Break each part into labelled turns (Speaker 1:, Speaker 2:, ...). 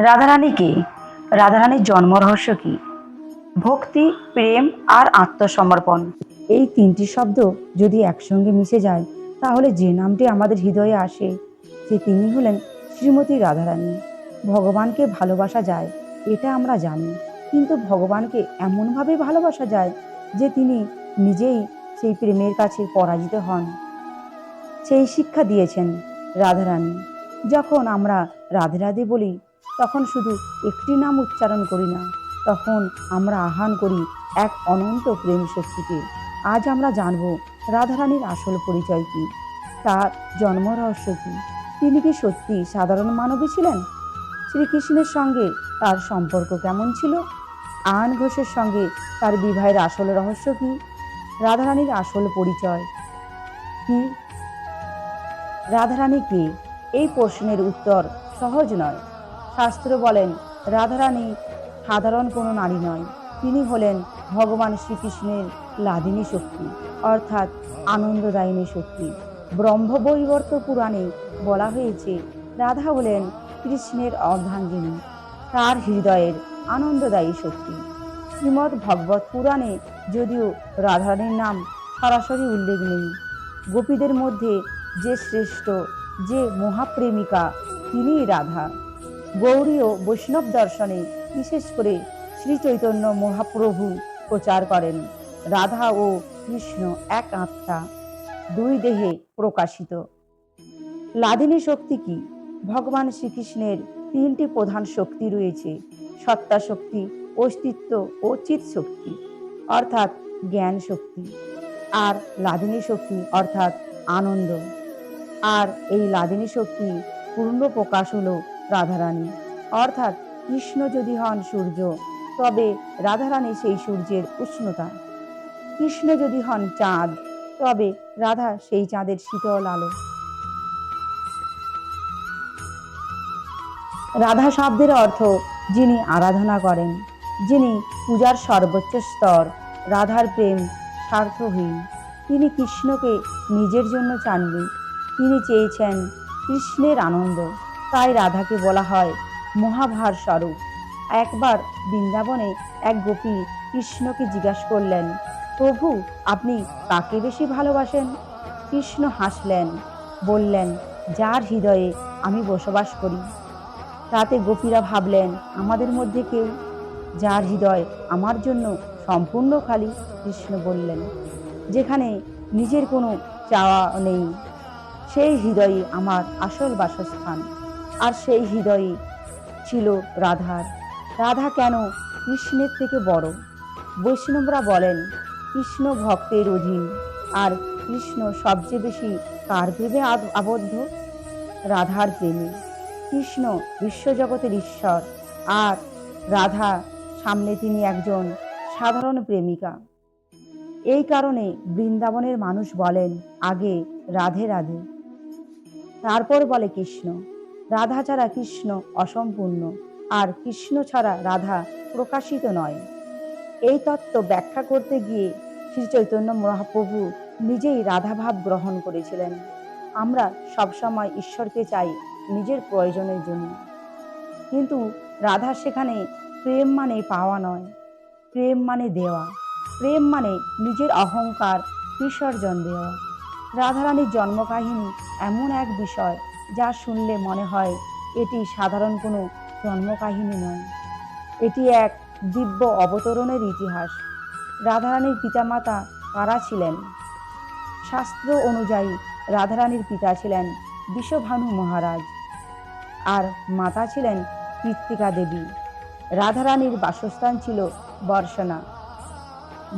Speaker 1: রাধারানী কে? রাধারানীর জন্ম রহস্য কি? ভক্তি, প্রেম আর আত্মসমর্পণ, এই তিনটি শব্দ যদি একসঙ্গে মিশে যায়, তাহলে যে নামটি আমাদের হৃদয়ে আসে, যে তিনি হলেন শ্রীমতী রাধারানী। ভগবানকে ভালোবাসা যায়, এটা আমরা জানি, কিন্তু ভগবানকে এমনভাবে ভালোবাসা যায় যে তিনি নিজেই সেই প্রেমের কাছে পরাজিত হন। সেই শিক্ষা দিয়েছেন রাধারানী। যখন আমরা রাধে রাধে বলি, তখন শুধু একটি নাম উচ্চারণ করি না, তখন আমরা আহ্বান করি এক অনন্ত প্রেম শক্তিকে। আজ আমরা জানব রাধারানীর আসল পরিচয় কি, তার জন্ম রহস্য কি, তিনি কি সত্যি সাধারণ মানবী ছিলেন, শ্রীকৃষ্ণের সঙ্গে তার সম্পর্ক কেমন ছিল, আয়ন ঘোষের সঙ্গে তার বিবাহের আসল রহস্য কি, রাধারানীর আসল পরিচয় কি, রাধারানী কে? এই প্রশ্নের উত্তর সহজ নয়। শাস্ত্র বলেন রাধারানী সাধারণ কোনো নারী নয়, তিনি হলেন ভগবান শ্রীকৃষ্ণের লাদিনী শক্তি, অর্থাৎ আনন্দদায়িনী শক্তি। ব্রহ্মবৈবর্ত পুরাণে বলা হয়েছে রাধা হলেন কৃষ্ণের অর্ধাঙ্গিনী, তার হৃদয়ের আনন্দদায়ী শক্তি। শ্রীমদ্ ভগবত পুরাণে যদিও রাধারানীর নাম সরাসরি উল্লেখ নেই, গোপীদের মধ্যে যে শ্রেষ্ঠ, যে মহাপ্রেমিকা, তিনিই রাধা। গৌড়ীয় বৈষ্ণব দর্শনে বিশেষ করে শ্রী চৈতন্য মহাপ্রভু প্রচার করেন রাধা ও কৃষ্ণ এক আত্মা, দুই দেহে প্রকাশিত। লাদিনী শক্তি কি? ভগবান শ্রীকৃষ্ণের তিনটি প্রধান শক্তি রয়েছে: সত্তা শক্তি, অস্তিত্ব ও চিৎ শক্তি অর্থাৎ জ্ঞান শক্তি, আর লাদিনী শক্তি অর্থাৎ আনন্দ। আর এই লাদিনী শক্তি পূর্ণ প্রকাশ হলো রাধারানী, অর্থাৎ কৃষ্ণ যদি হন সূর্য, তবে রাধারানী সেই সূর্যের উষ্ণতা। কৃষ্ণ যদি হন চাঁদ, তবে রাধা সেই চাঁদের শীতল আলো। রাধা শব্দের অর্থ যিনি আরাধনা করেন, যিনি পূজার সর্বোচ্চ স্তর। রাধার প্রেম স্বার্থহীন, তিনি কৃষ্ণকে নিজের জন্য চাননি, তিনি চেয়েছেন কৃষ্ণের আনন্দ। তাই রাধাকে বলা হয় মহাভার স্বরূপ। একবার বৃন্দাবনে এক গোপী কৃষ্ণকে জিজ্ঞাসা করলেন, প্রভু, আপনি কাকে বেশি ভালোবাসেন? কৃষ্ণ হাসলেন, বললেন, যার হৃদয়ে আমি বসবাস করি। তাতে গোপীরা ভাবলেন, আমাদের মধ্যে কেউ যার হৃদয় আমার জন্য সম্পূর্ণ খালি। কৃষ্ণ বললেন, যেখানে নিজের কোনো চাওয়া নেই, সেই হৃদয়ে আমার আসল বাসস্থান। আর সেই হৃদয়ে ছিল রাধার। রাধা কেন কৃষ্ণের থেকে বড়? বৈষ্ণবরা বলেন কৃষ্ণ ভক্তের অধীন, আর কৃষ্ণ সবচেয়ে বেশি কার প্রেমে আবদ্ধ? রাধার প্রেমে। কৃষ্ণ বিশ্বজগতের ঈশ্বর, আর রাধা সামনে তিনি একজন সাধারণ প্রেমিকা। এই কারণে বৃন্দাবনের মানুষ বলেন আগে রাধে রাধে, তারপর বলে কৃষ্ণ। রাধা ছাড়া কৃষ্ণ অসম্পূর্ণ, আর কৃষ্ণ ছাড়া রাধা প্রকাশিত নয়। এই তত্ত্ব ব্যাখ্যা করতে গিয়ে শ্রী চৈতন্য মহাপ্রভু নিজেই রাধাভাব গ্রহণ করেছিলেন। আমরা সবসময় ঈশ্বরকে চাই নিজের প্রয়োজনের জন্য, কিন্তু রাধা সেখানে প্রেম মানে পাওয়া নয়, প্রেম মানে দেওয়া, প্রেম মানে নিজের অহংকার বিসর্জন দেওয়া। রাধারানীর জন্মকাহিনী এমন এক বিষয় যা শুনলে মনে হয় এটি সাধারণ কোনো জন্মকাহিনী নয়, এটি এক দিব্য অবতরণের ইতিহাস। রাধারানীর পিতামাতা কারা ছিলেন? শাস্ত্র অনুযায়ী রাধারানীর পিতা ছিলেন বিষভানু মহারাজ, আর মাতা ছিলেন কৃত্তিকা দেবী। রাধারানীর বাসস্থান ছিল বর্ষনা।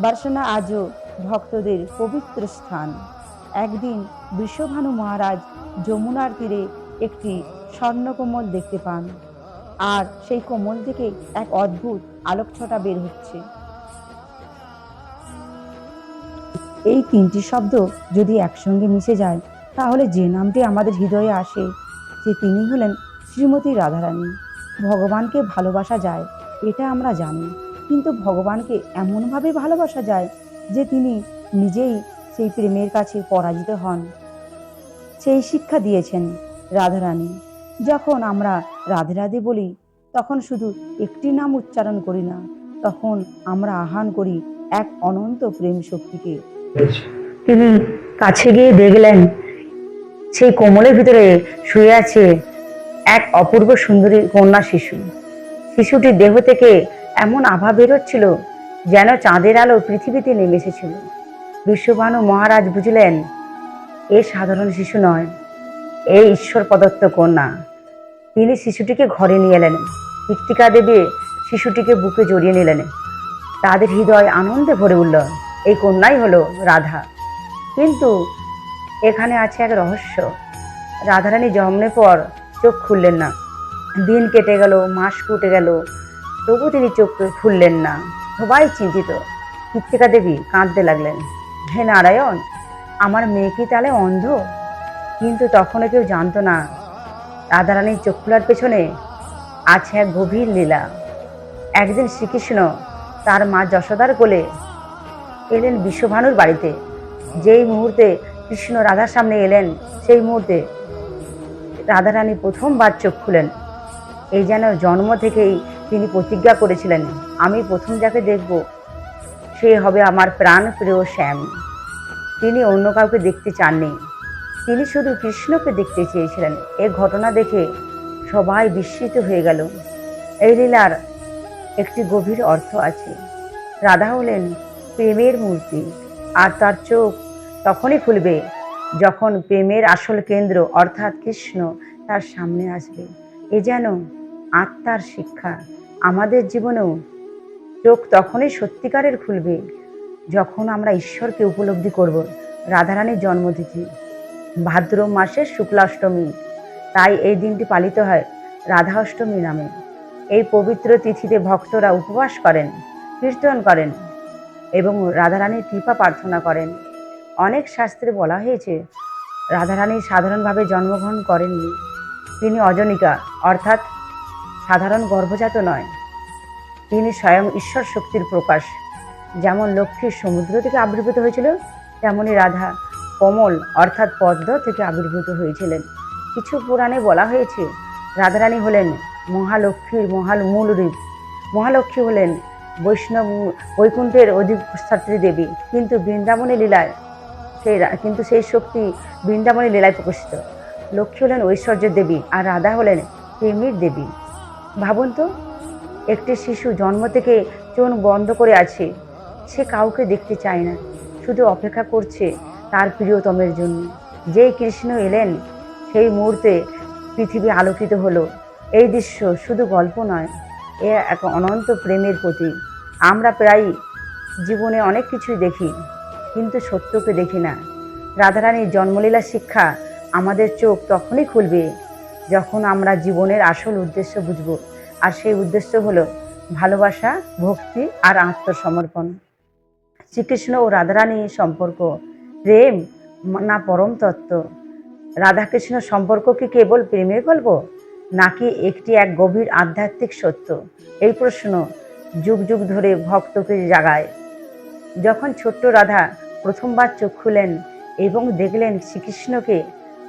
Speaker 1: বর্ষনা আজও ভক্তদের পবিত্র স্থান। একদিন বৃষভানু মহারাজ যমুনার তীরে একটি স্বর্ণকমল দেখতে পান, আর সেই কোমল থেকে এক অদ্ভুত আলোকছটা বের হচ্ছে। এই তিনটি শব্দ যদি একসঙ্গে মিশে যায়, তাহলে যে নামটি আমাদের হৃদয়ে আসে, যে তিনি হলেন শ্রীমতী রাধারানী। ভগবানকে ভালোবাসা যায়, এটা আমরা জানি, কিন্তু ভগবানকে এমনভাবে ভালোবাসা যায় যে তিনি নিজেই সেই প্রেমের কাছে পরাজিত হন। সেই শিক্ষা দিয়েছেন রাধারানী। যখন আমরা রাধে রাধে বলি, তখন শুধু একটি নাম উচ্চারণ করি না, তখন আমরা আহ্বান করি এক অনন্ত প্রেম শক্তিকে। তিনি কাছে গিয়ে দেখলেন সেই কোমলের ভিতরে শুয়ে আছে এক অপূর্ব সুন্দরী কন্যা শিশু। শিশুটির দেহ থেকে এমন আভা বেরোচ্ছিল যেন চাঁদের আলো পৃথিবীতে নেমে এসেছিল। বিশ্বভানু মহারাজ বুঝলেন এ সাধারণ শিশু নয়, এই ঈশ্বর প্রদত্ত কন্যা। তিনি শিশুটিকে ঘরে নিয়ে এলেন। কৃত্তিকা দেবী শিশুটিকে বুকে জড়িয়ে নিলেন। তাদের হৃদয় আনন্দে ভরে উঠল, এই কন্যাই হলো রাধা। কিন্তু এখানে আছে এক রহস্য। রাধারানী জন্মের পর চোখ খুললেন না। দিন কেটে গেল, মাস কেটে গেল, তবু তিনি চোখ খুললেন না। সবাই চিন্তিত। কৃত্তিকা দেবী কাঁদতে লাগলেন, হে নারায়ণ, আমার মেয়ে কি তাহলে অন্ধ? কিন্তু তখনও কেউ জানতো না রাধারানীর চোখ খোলার পেছনে আছে এক গভীর লীলা। একদিন শ্রীকৃষ্ণ তার মা যশোদার কোলে এলেন বিশ্বভানুর বাড়িতে। যেই মুহূর্তে কৃষ্ণ রাধার সামনে এলেন, সেই মুহূর্তে রাধারানী প্রথমবার চোখ খুলেন। এই যেন জন্ম থেকেই তিনি প্রতিজ্ঞা করেছিলেন, আমি প্রথম যাকে দেখব সে হবে আমার প্রাণ প্রিয় শ্যাম। তিনি অন্য কাউকে দেখতে চাননি, তিনি শুধু কৃষ্ণকে দেখতে চেয়েছিলেন। এ ঘটনা দেখে সবাই বিস্মিত হয়ে গেল। এই লীলার একটি গভীর অর্থ আছে। রাধা হলেন প্রেমের মূর্তি, আর তার চোখ তখনই খুলবে যখন প্রেমের আসল কেন্দ্র অর্থাৎ কৃষ্ণ তার সামনে আসবে। এ যেন আত্মার শিক্ষা। আমাদের জীবনেও চোখ তখনই সত্যিকারের খুলবে যখন আমরা ঈশ্বরকে উপলব্ধি করব। রাধারানীর জন্মতিথি ভাদ্র মাসের শুক্লাষ্টমী, তাই এই দিনটি পালিত হয় রাধা অষ্টমী নামে। এই পবিত্র তিথিতে ভক্তরা উপবাস করেন, কীর্তন করেন এবং রাধারানীর কৃপা প্রার্থনা করেন। অনেক শাস্ত্রে বলা হয়েছে রাধারানী সাধারণভাবে জন্মগ্রহণ করেননি। তিনি অজনিকা অর্থাৎ সাধারণ গর্ভজাত নয়, তিনি স্বয়ং ঈশ্বর শক্তির প্রকাশ। যেমন লক্ষ্মী সমুদ্র থেকে আবির্ভূত হয়েছিল, তেমনি রাধা কমল অর্থাৎ পদ্ম থেকে আবির্ভূত হয়েছিলেন। কিছু পুরাণে বলা হয়েছে রাধারানী হলেন মহালক্ষ্মীর মূল রূপ। মহালক্ষ্মী হলেন বৈষ্ণব বৈকুণ্ঠের অধিষ্ঠাত্রী দেবী, কিন্তু সেই শক্তি বৃন্দাবনী লীলায় প্রকাশিত। লক্ষ্মী হলেন ঐশ্বর্যের দেবী আর রাধা হলেন প্রেমের দেবী। ভাবুন তো, একটি শিশু জন্ম থেকে চোখ বন্ধ করে আছে, সে কাউকে দেখতে চায় না, শুধু অপেক্ষা করছে তার প্রিয়তমের জন্য। যেই কৃষ্ণ এলেন সেই মুহূর্তে পৃথিবী আলোকিত হলো। এই দৃশ্য শুধু গল্প নয়, এ এক অনন্ত প্রেমের প্রতীক। আমরা প্রায় জীবনে অনেক কিছুই দেখি, কিন্তু সত্যকে দেখি না। রাধারানীর জন্মলীলা শিক্ষা আমাদের চোখ তখনই খুলবে যখন আমরা জীবনের আসল উদ্দেশ্য বুঝব, আর সেই উদ্দেশ্য হলো ভালোবাসা, ভক্তি আর আত্মসমর্পণ। শ্রীকৃষ্ণ ও রাধারানীর সম্পর্ক প্রেম না পরম তত্ত্ব? রাধাকৃষ্ণ সম্পর্ক কি কেবল প্রেমের গল্প, নাকি এক গভীর আধ্যাত্মিক সত্য? এই প্রশ্ন যুগ যুগ ধরে ভক্তকে জাগায়। যখন ছোট্ট রাধা প্রথমবার চোখ খুলেন এবং দেখলেন শ্রীকৃষ্ণকে,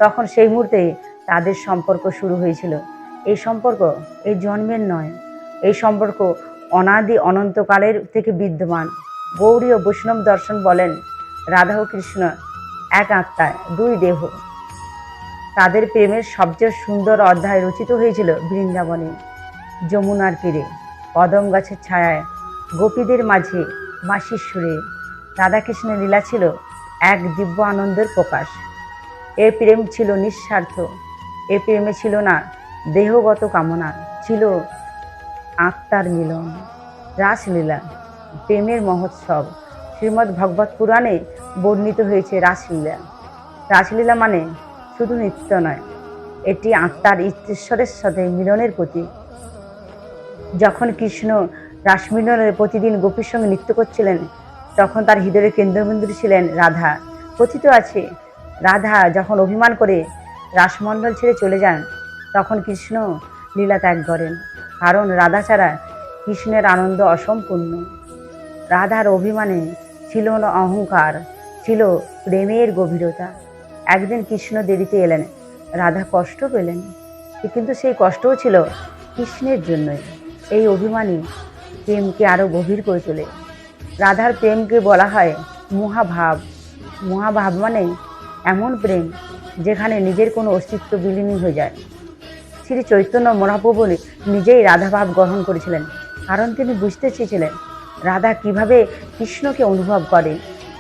Speaker 1: তখন সেই মুহূর্তে তাদের সম্পর্ক শুরু হয়েছিল। এই সম্পর্ক এই জন্মের নয়, এই সম্পর্ক অনাদি অনন্তকালের থেকে বিদ্যমান। গৌড়ী ও বৈষ্ণব দর্শন বলেন রাধা ও কৃষ্ণ এক আত্মায় দুই দেহ। তাদের প্রেমের সবচেয়ে সুন্দর অধ্যায় রচিত হয়েছিল বৃন্দাবনে, যমুনার তীরে, কদম গাছের ছায়ায়, গোপীদের মাঝে, বাঁশির সুরে। রাধাকৃষ্ণের লীলা ছিল এক দিব্য আনন্দের প্রকাশ। এ প্রেম ছিল নিঃস্বার্থ। এ প্রেমে ছিল না দেহগত কামনা, ছিল আত্মার মিলন। রাসলীলা প্রেমের মহোৎসব। শ্রীমদ্ ভগবত পুরাণে বর্ণিত হয়েছে রাসলীলা। রাসলীলা মানে শুধু নৃত্য নয়, এটি আত্মার ঈশ্বরের সাথে মিলনের প্রতীক। যখন কৃষ্ণ রাসমিলনে প্রতিদিন গোপীর সঙ্গে নৃত্য করছিলেন, তখন তার হৃদয়ের কেন্দ্রবিন্দু ছিলেন রাধা। কথিত আছে রাধা যখন অভিমান করে রাসমণ্ডল ছেড়ে চলে যান, তখন কৃষ্ণ লীলা ত্যাগ করেন, কারণ রাধা ছাড়া কৃষ্ণের আনন্দ অসম্পূর্ণ। রাধার অভিমানে ছিল না অহংকার, ছিল প্রেমের গভীরতা। একদিন কৃষ্ণ দেরিতে এলেন, রাধা কষ্ট পেলেন, কিন্তু সেই কষ্টও ছিল কৃষ্ণের জন্যই। এই অভিমানী প্রেমকে আরো গভীর করে তোলে। রাধার প্রেমকে বলা হয় মহাভাব। মহাভাব মানে এমন প্রেম যেখানে নিজের কোনো অস্তিত্ব বিলীন হয়ে যায়। শ্রী চৈতন্য মহাপ্রভু নিজেই রাধাভাব গ্রহণ করেছিলেন, কারণ তিনি বুঝতে চেয়েছিলেন রাধা কিভাবে কৃষ্ণকে অনুভব করে।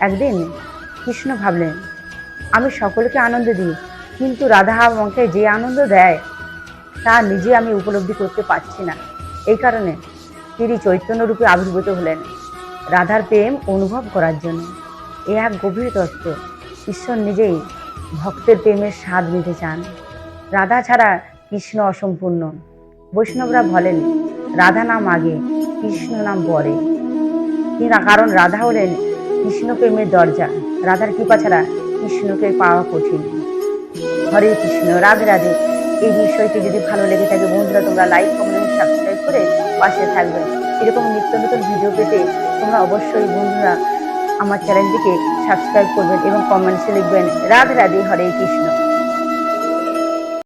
Speaker 1: একদিন কৃষ্ণ ভাবলেন, আমি সকলকে আনন্দ দিই, কিন্তু রাধা আমাকে যে আনন্দ দেয় তা নিজে আমি উপলব্ধি করতে পারছি না। এই কারণে তিনি চৈতন্য রূপে আবির্ভূত হলেন রাধার প্রেম অনুভব করার জন্য। এ এক গভীর তত্ত্ব। ঈশ্বর নিজেই ভক্তের প্রেমের স্বাদ নিতে চান। রাধা ছাড়া কৃষ্ণ অসম্পূর্ণ। বৈষ্ণবরা বলেন রাধা নাম আগে, কৃষ্ণ নাম পরে। কারণ রাধা হলেন কৃষ্ণ প্রেমের দরজা। রাধার কৃপা ছাড়া কৃষ্ণকে পাওয়া কঠিন। হরে কৃষ্ণ, রাধে রাধে। এই বিষয়টি যদি ভালো লেগে থাকে বন্ধুরা, তোমরা লাইক, কমেন্ট, সাবস্ক্রাইব করে পাশে থাকবে। এরকম নিত্য নতুন ভিডিও পেতে তোমরা অবশ্যই বন্ধুরা আমার চ্যানেলটিকে সাবস্ক্রাইব করবেন এবং কমেন্টসে লিখবেন রাধে রাধে, হরে কৃষ্ণ।